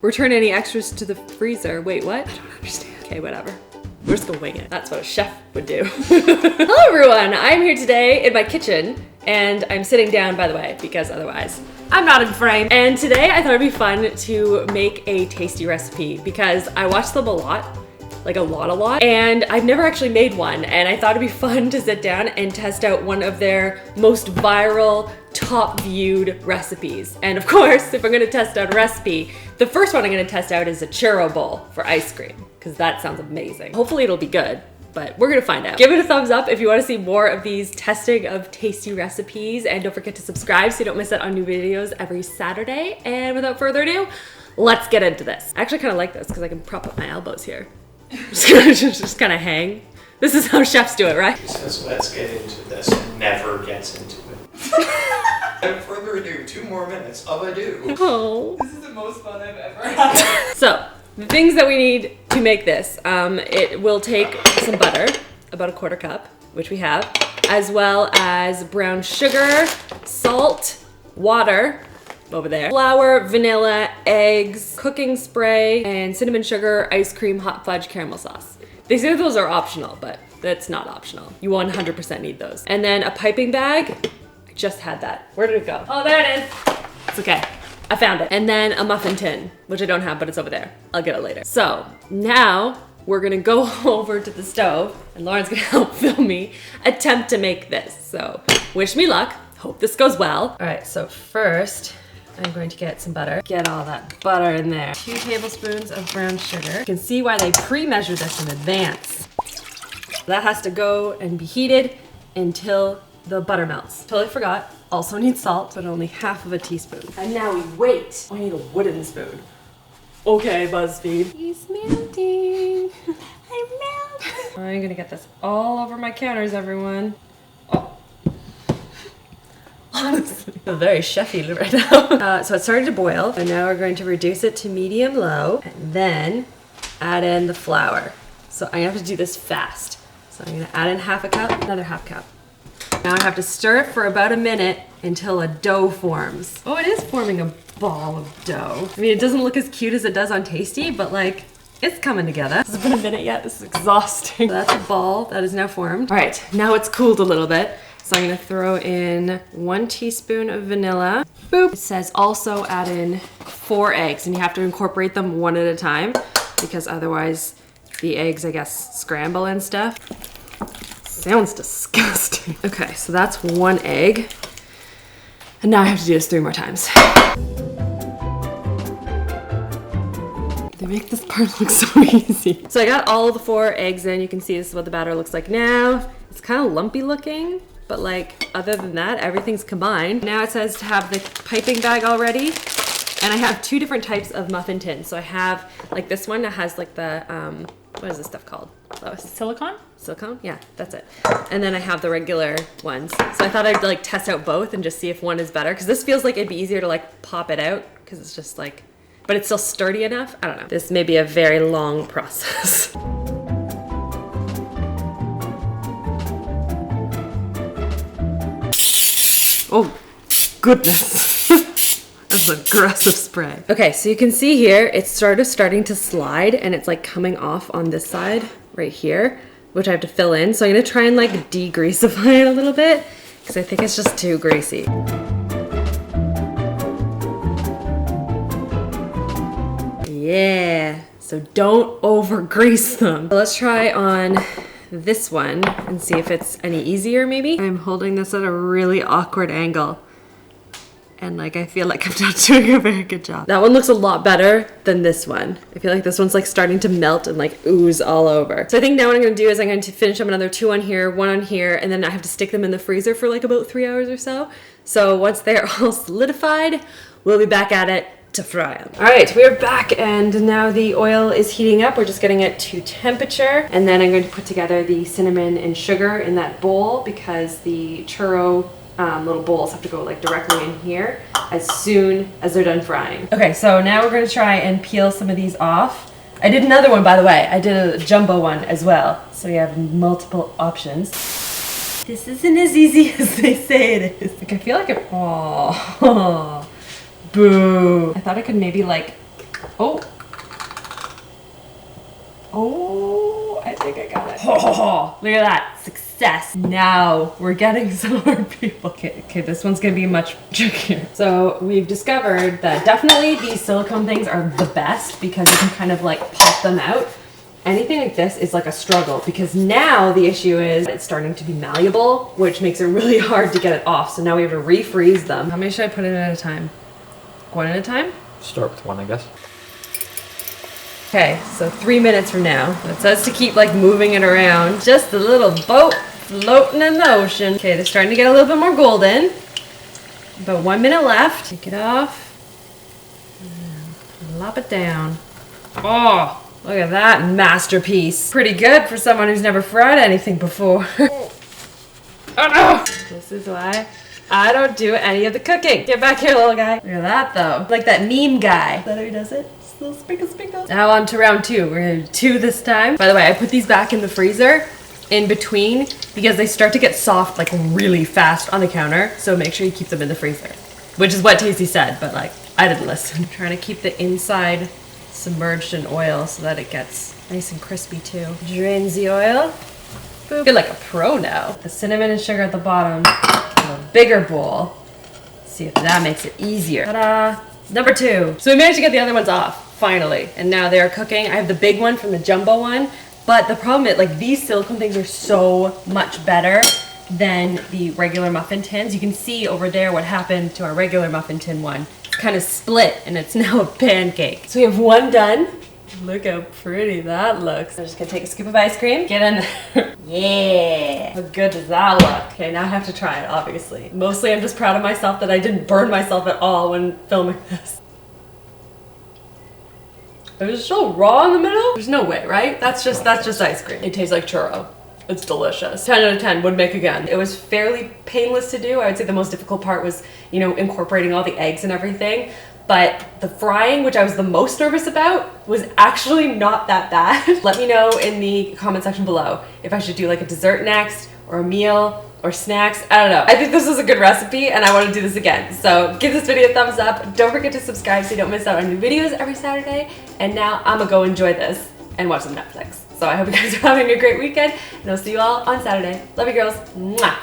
Return any extras to the freezer. Wait, what? I don't understand. Okay, whatever. We're just gonna wing it. That's what a chef would do. Hello everyone, I'm here today in my kitchen and I'm sitting down, by the way, because otherwise I'm not in frame. And today I thought it'd be fun to make a tasty recipe because I watch them a lot, like a lot, and I've never actually made one. And I thought it'd be fun to sit down and test out one of their most viral, top viewed recipes. And of course, if I'm gonna test out a recipe, the first one I'm gonna test out is a churro bowl for ice cream, because that sounds amazing. Hopefully it'll be good, but we're gonna find out. Give it a thumbs up if you wanna see more of these testing of tasty recipes, and don't forget to subscribe so you don't miss out on new videos every Saturday. And without further ado, let's get into this. I actually kinda like this because I can prop up my elbows here. just kind of hang. This is how chefs do it, right? He says, let's get into this, and never gets into it. Without further ado, 2 more minutes of ado. Oh. This is the most fun I've ever had. So, the things that we need to make this, it will take some butter, about a 1/4 cup, which we have, as well as brown sugar, salt, water, over there, flour, vanilla, eggs, cooking spray, and cinnamon sugar, ice cream, hot fudge, caramel sauce. They say those are optional, but that's not optional. You 100% need those. And then a piping bag. I just had that. Where did it go? Oh, there it is. It's okay. I found it. And then a muffin tin, which I don't have, but it's over there. I'll get it later. So now we're gonna go over to the stove and Lauren's gonna help film me attempt to make this. So wish me luck. Hope this goes well. All right, so first, I'm going to get some butter. Get all that butter in there. 2 tablespoons of brown sugar. You can see why they pre-measure this in advance. That has to go and be heated until the butter melts. Totally forgot. Also need salt, but only 1/2 teaspoon. And now we wait. Oh, I need a wooden spoon. Okay, Buzzfeed. He's melting. I'm melting. I'm gonna get this all over my counters, everyone. Honestly, I feel very chefy right now. So it started to boil, and now we're going to reduce it to medium-low, and then add in the flour. So I'm gonna have to do this fast. So I'm gonna add in 1/2 cup, another 1/2 cup. Now I have to stir it for about a minute until a dough forms. Oh, it is forming a ball of dough. I mean, it doesn't look as cute as it does on Tasty, but like, it's coming together. Has it been a minute yet? This is exhausting. So that's a ball that is now formed. All right, now it's cooled a little bit. So I'm gonna throw in 1 teaspoon of vanilla. Boop. It says also add in 4 eggs, and you have to incorporate them one at a time because otherwise the eggs, I guess, scramble and stuff. Sounds disgusting. Okay, so that's 1 egg. And now I have to do this 3 more times. They make this part look so easy. So I got all the 4 eggs in. You can see this is what the batter looks like now. It's kind of lumpy looking, but like other than that, everything's combined. Now it says to have the piping bag all ready. And I have 2 different types of muffin tins. So I have like this one that has like the, what is this stuff called? Lois? Silicone? Silicone? Yeah, that's it. And then I have the regular ones. So I thought I'd like test out both and just see if one is better. Cause this feels like it'd be easier to like pop it out. Cause it's just like, but it's still sturdy enough. I don't know. This may be a very long process. Oh, goodness. That's aggressive spray. Okay, so you can see here, it's starting to slide and it's like coming off on this side right here, which I have to fill in. So I'm gonna try and like degreasify it a little bit because I think it's just too greasy. Yeah, so don't over grease them. So let's try on this one and see if it's any easier maybe. I'm holding this at a really awkward angle. And like, I feel like I'm not doing a very good job. That one looks a lot better than this one. I feel like this one's like starting to melt and like ooze all over. So I think now what I'm gonna do is I'm going to finish up another 2 on here, 1 on here, and then I have to stick them in the freezer for like about 3 hours or so. So once they're all solidified, we'll be back at it to fry them. All right, we're back and now the oil is heating up. We're just getting it to temperature. And then I'm going to put together the cinnamon and sugar in that bowl because the churro little bowls have to go like directly in here as soon as they're done frying. Okay, so now we're gonna try and peel some of these off. I did another one, by the way. I did a jumbo one as well. So we have multiple options. This isn't as easy as they say it is. Like I feel like it, oh, boo. I thought I could maybe like Oh. Oh, I think I got it. Oh, look at that. Success. Now we're getting some more people. Okay, this one's gonna be much trickier. So we've discovered that definitely these silicone things are the best because you can kind of like pop them out. Anything like this is like a struggle because now the issue is it's starting to be malleable, which makes it really hard to get it off. So now we have to refreeze them. How many should I put in at a time? One at a time? Start with one, I guess. Okay, so 3 minutes from now. It says to keep like moving it around. Just a little boat floating in the ocean. Okay, they're starting to get a little bit more golden. About 1 minute left. Take it off. And lop it down. Oh, look at that masterpiece. Pretty good for someone who's never fried anything before. Oh no! This is why I don't do any of the cooking. Get back here, little guy. Look at that though. Like that meme guy. Is that how he does it? Little sprinkles. Now on to round 2. We're gonna do 2 this time. By the way, I put these back in the freezer in between because they start to get soft like really fast on the counter. So make sure you keep them in the freezer. Which is what Tasty said, but like I didn't listen. I'm trying to keep the inside submerged in oil so that it gets nice and crispy too. Drains the oil. Boop. I feel like a pro now. The cinnamon and sugar at the bottom. A bigger bowl. Let's see if that makes it easier. Ta-da! Number 2. So we managed to get the other ones off. Finally, and now they are cooking. I have the big one from the jumbo one, but the problem is like these silicone things are so much better than the regular muffin tins. You can see over there what happened to our regular muffin tin one. It's kind of split and it's now a pancake. So we have one done. Look how pretty that looks. I'm just gonna take a scoop of ice cream, get in there. Yeah, how good does that look? Okay, now I have to try it, obviously. Mostly I'm just proud of myself that I didn't burn myself at all when filming this. It was so raw in the middle. There's no way, right? That's just ice cream. It tastes like churro. It's delicious. 10 out of 10, would make again. It was fairly painless to do. I would say the most difficult part was, you know, incorporating all the eggs and everything. But the frying, which I was the most nervous about, was actually not that bad. Let me know in the comment section below if I should do like a dessert next or a meal or snacks. I don't know. I think this was a good recipe and I want to do this again. So give this video a thumbs up. Don't forget to subscribe so you don't miss out on new videos every Saturday. And now I'm gonna go enjoy this and watch some Netflix. So I hope you guys are having a great weekend and I'll see you all on Saturday. Love you girls. Mwah.